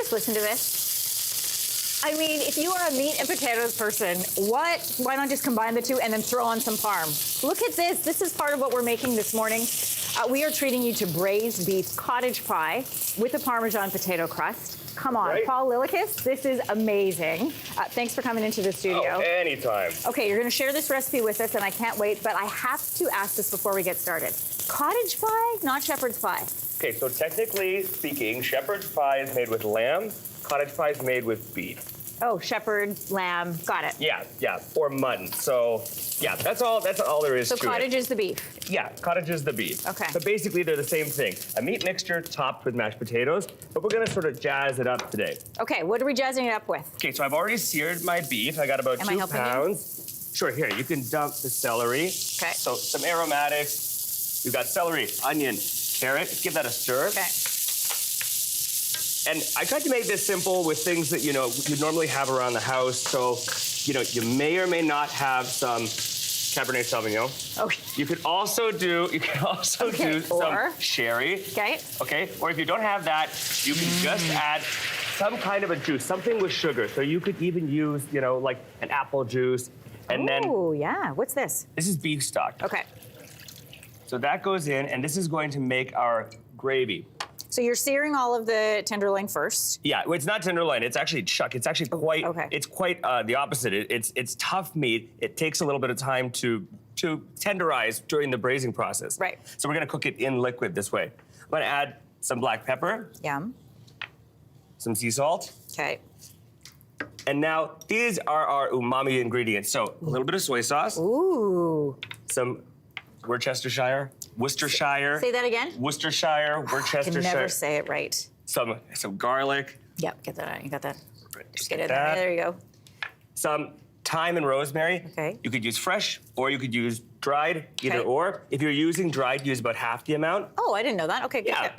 just listen to this? I mean, if you are a meat and potatoes person, why not just combine the two and then throw on some parm? Look at this. This is part of what we're making this morning. We are treating you to braised beef cottage pie with a Parmesan potato crust. Come on, right. Paul Lillakas, this is amazing. Thanks for coming into the studio. Oh, anytime. Okay, you're gonna share this recipe with us and I can't wait, but I have to ask this before we get started. Cottage pie, not shepherd's pie. Okay, so technically speaking, shepherd's pie is made with lamb, cottage pie is made with beef. Oh, shepherd, lamb, got it. Yeah, or mutton. So, yeah, that's all there is to it. So cottage is the beef? Yeah, cottage is the beef. Okay. But basically, they're the same thing. A meat mixture topped with mashed potatoes, but we're gonna sort of jazz it up today. Okay, what are we jazzing it up with? Okay, so I've already seared my beef. I got about 2 pounds. You? Sure, here, you can dump the celery. Okay. So some aromatics. We've got celery, onion, carrot. Give that a stir. Okay. And I tried to make this simple with things that, you normally have around the house. So, you may or may not have some Cabernet Sauvignon. Oh. You could also do, some sherry. Okay. Okay, or if you don't have that, you can just add some kind of a juice, something with sugar. So you could even use, like an apple juice. And oh, yeah, what's this? This is beef stock. Okay. So that goes in, and this is going to make our gravy. So you're searing all of the tenderloin first? Yeah, well, it's not tenderloin. It's actually chuck. It's actually quite. Okay. It's quite the opposite. It's tough meat. It takes a little bit of time to tenderize during the braising process. Right. So we're gonna cook it in liquid this way. I'm gonna add some black pepper. Yum. Some sea salt. Okay. And now these are our umami ingredients. So a little bit of soy sauce. Ooh. Some Worcestershire. Say that again? Worcestershire, Worcestershire. I can never say it right. Some garlic. Yep, get that out. You got that. Just get it that. there. There you go. Some thyme and rosemary. Okay. You could use fresh or you could use dried, either or. If you're using dried, use about half the amount. Oh, I didn't know that. Okay, good. Yeah.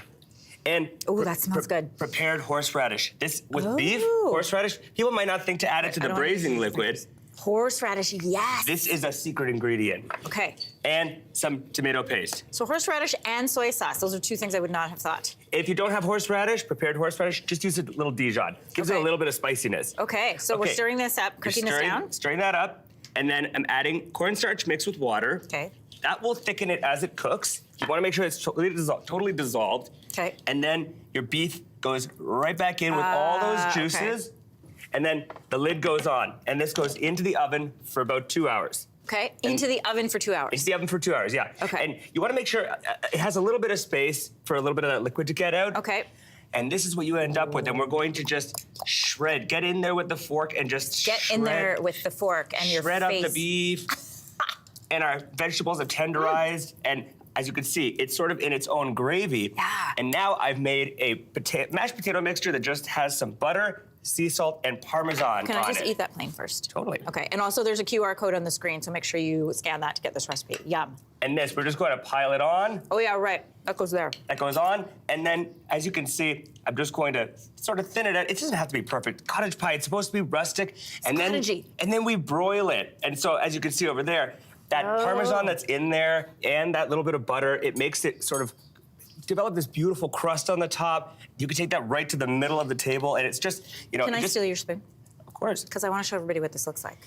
And oh, that smells good. Prepared horseradish. This with beef, horseradish. People might not think to add it to the braising liquid. Horseradish, yes. This is a secret ingredient. Okay. And some tomato paste. So horseradish and soy sauce. Those are two things I would not have thought. If you don't have horseradish, prepared horseradish, just use a little Dijon. Gives it a little bit of spiciness. Okay, so we're stirring this up, cooking this down. Stirring that up, and then I'm adding cornstarch mixed with water. Okay. That will thicken it as it cooks. You want to make sure it's totally dissolved. Okay. And then your beef goes right back in with all those juices. Okay. And then the lid goes on, and this goes into the oven for about 2 hours. Okay, into the oven for 2 hours. Into the oven for 2 hours, yeah. Okay. And you want to make sure it has a little bit of space for a little bit of that liquid to get out. Okay. And this is what you end up with, and we're going to just shred. Get in there with the fork and just get in there with the fork and your shred up the beef. And our vegetables are tenderized, and as you can see, it's sort of in its own gravy. Yeah. And now I've made a mashed potato mixture that just has some butter, sea salt, and Parmesan on it. Can I just eat that plain first? Totally. Okay, and also there's a QR code on the screen, so make sure you scan that to get this recipe. Yum. And this, we're just going to pile it on. Oh yeah, right, that goes there. That goes on, and then, as you can see, I'm just going to sort of thin it out. It doesn't have to be perfect. Cottage pie, it's supposed to be rustic. And then we broil it. And so, as you can see over there, that Parmesan that's in there and that little bit of butter, it makes it sort of develop this beautiful crust on the top. You can take that right to the middle of the table, and it's just, Can I steal your spoon? Of course. Because I want to show everybody what this looks like.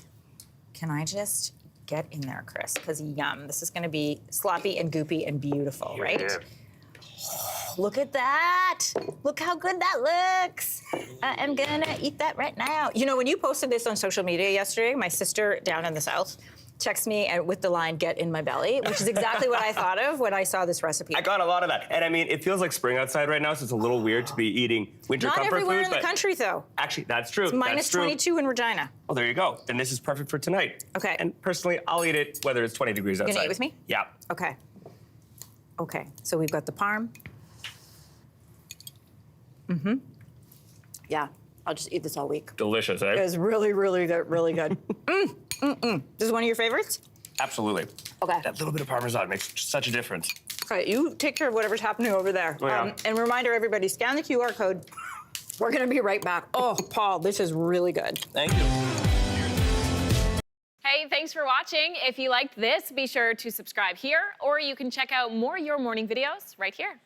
Can I just get in there, Chris? Because yum, this is going to be sloppy and goopy and beautiful, right? Oh, look at that. Look how good that looks. I am going to eat that right now. When you posted this on social media yesterday, my sister down in the South texted me with the line, "Get in my belly," which is exactly what I thought of when I saw this recipe. I got a lot of that. And I mean, it feels like spring outside right now, so it's a little weird to be eating winter comfort food. Not everywhere in the country, though. Actually, that's true. It's minus 22 in Regina. Oh, there you go. Then this is perfect for tonight. Okay. And personally, I'll eat it whether it's 20 degrees outside. You gonna eat with me? Yeah. Okay. Okay, so we've got the parm. Mm-hmm. Yeah, I'll just eat this all week. Delicious, eh? It's really, really good, really good. This is one of your favorites? Absolutely. Okay. That little bit of Parmesan makes such a difference. All right, you take care of whatever's happening over there. Oh, yeah. And reminder, everybody, scan the QR code. We're gonna be right back. Oh, Paul, this is really good. Thank you. Hey, thanks for watching. If you liked this, be sure to subscribe here, or you can check out more Your Morning videos right here.